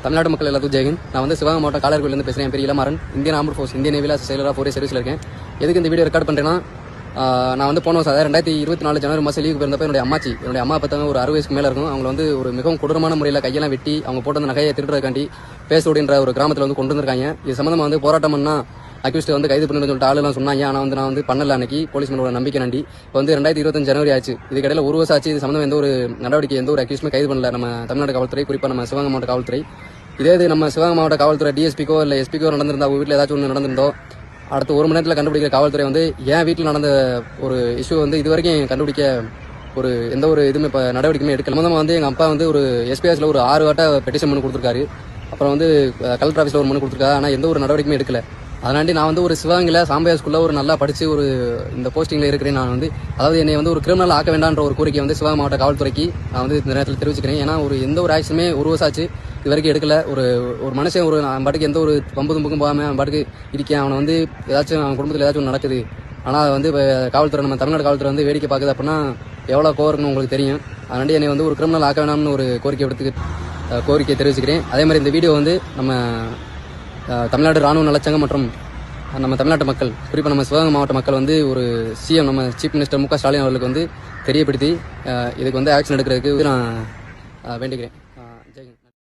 தமிழ்நாடு மக்கள் எல்லாத்துக்கும் ஜெயஹிந்த். நான் வந்து சிவகங்கை மாவட்டம் காலர்கோயிலிருந்து பேசுகிறேன். என் பேர் Ilamaran. Indian armed force Indian நேவியில் செயலராக 4 இயர் சர்வீஸில் இருக்கேன். எதுக்கு இந்த வீடியோ ரெக்கார்ட் பண்ணுறேன்னா, நான் வந்து போன வருஷம் 2024 ஜனவரி மாதம் லீவுக்கு போயிருந்தப்போ என்னுடைய அம்மா பார்த்தாங்க. ஒரு 60 வயசுக்கு மேலே இருக்கும். அவங்க வந்து ஒரு மிகவும் கொடூரமான முறையில் கையெல்லாம் வெட்டி அவங்க போட்டு அந்த நகையை திருடுறதுக்காண்டி பேசோடின்ற ஒரு கிராமத்தில் வந்து கொண்டு வந்திருக்காங்க. இது சம்மந்தமாக வந்து போராட்டம் பண்ணால் அக்யூஸ்ட் வந்து கைது பண்ணுன்னு சொல்லிட்டு ஆளுலாம் சொன்னாங்க. ஆனால் வந்து நான் வந்து பண்ணல. அன்னைக்கு போலீஸ் மேலோட நம்பிக்கை நண்டி. இப்போ வந்து 2025 ஜனவரி ஆச்சு. இதுக்கிடையில் 1 வருஷம் ஆச்சு. இது சம்மந்தம் எந்த ஒரு நடவடிக்கை எந்த ஒரு அக்யூஸ்டுமே கைது பண்ணல நம்ம தமிழ்நாடு காவல்துறை, குறிப்பாக நம்ம சிவகங்கை மாவட்ட காவல்துறை. இதே இது நம்ம சிவகங்கை மாவட்ட காவல்துறை டிஎஸ்பிக்கோ இல்லை எஸ்பிக்கோ நடந்திருந்தா, அவங்க வீட்டில் ஏதாச்சும் ஒன்று நடந்திருந்தோ அடுத்த 1 மணி நேரத்தில் கண்டுபிடிக்கிற காவல்துறை வந்து என் வீட்டில் நடந்த ஒரு இஷ்யூ வந்து இது வரைக்கும் கண்டுபிடிக்க ஒரு எந்த ஒரு இதுவுமே இப்போ நடவடிக்கையுமே எடுக்கல. சம்மந்தமாக வந்து எங்கள் அப்பா வந்து ஒரு எஸ்பிஎஸ்ல ஒரு 6 வாட்ட பெட்டிஷன் மனு கொடுத்துருக்காரு. அப்புறம் வந்து கலெக்டர் ஆஃபீஸில் ஒரு மனு கொடுத்துருக்காரு. ஆனால் எந்த ஒரு நடவடிக்கையுமே எடுக்கல. அதனாண்டி நான் வந்து ஒரு சிவகங்கையில் சாம்பையா ஸ்கூலில் ஒரு நல்லா படித்து ஒரு இந்த போஸ்டிங்கில் இருக்கிறேன். நான் வந்து அதாவது என்னை வந்து ஒரு கிரிமினல் ஆக்க வேண்டான்ற ஒரு கோரிக்கை வந்து சிவகங்கை மாவட்ட காவல்துறைக்கு நான் வந்து இந்த நேரத்தில் தெரிவிச்சுக்கிறேன். ஏன்னா ஒரு எந்த ஒரு ஆக்ஷனுமே 1 வருஷம் ஆச்சு இது வரைக்கும் எடுக்கல. ஒரு மனுஷன் ஒரு பாட்டுக்கு எந்த ஒரு பம்பு தும்புக்கும் போகாமல் அவன் பாட்டுக்கு இருக்கேன். அவனை வந்து ஏதாச்சும் அவன் குடும்பத்தில் ஏதாச்சும் நடக்குது. ஆனால் அது வந்து இப்போ காவல்துறை நம்ம தமிழ்நாடு காவல்துறை வந்து வேடிக்கை பார்க்குது அப்படின்னா எவ்வளோ கோவம் இருக்குன்னு உங்களுக்கு தெரியும். அதனாண்டி என்னை வந்து ஒரு கிரிமினல் ஆக்க வேணாம்னு ஒரு கோரிக்கை தெரிவிச்சுக்கிறேன். அதே மாதிரி இந்த வீடியோ வந்து நம்ம தமிழ்நாடு ராணுவ நலச்சங்கம் மற்றும் நம்ம தமிழ்நாட்டு மக்கள், குறிப்பாக நம்ம சிவகங்கை மாவட்ட மக்கள் வந்து ஒரு சிஎம் நம்ம சீஃப் மினிஸ்டர் மு.க. ஸ்டாலின் அவர்களுக்கு வந்து தெரியப்படுத்தி இதுக்கு வந்து ஆக்ஷன் எடுக்கிறதுக்கு நான் வேண்டிக்கிறேன்.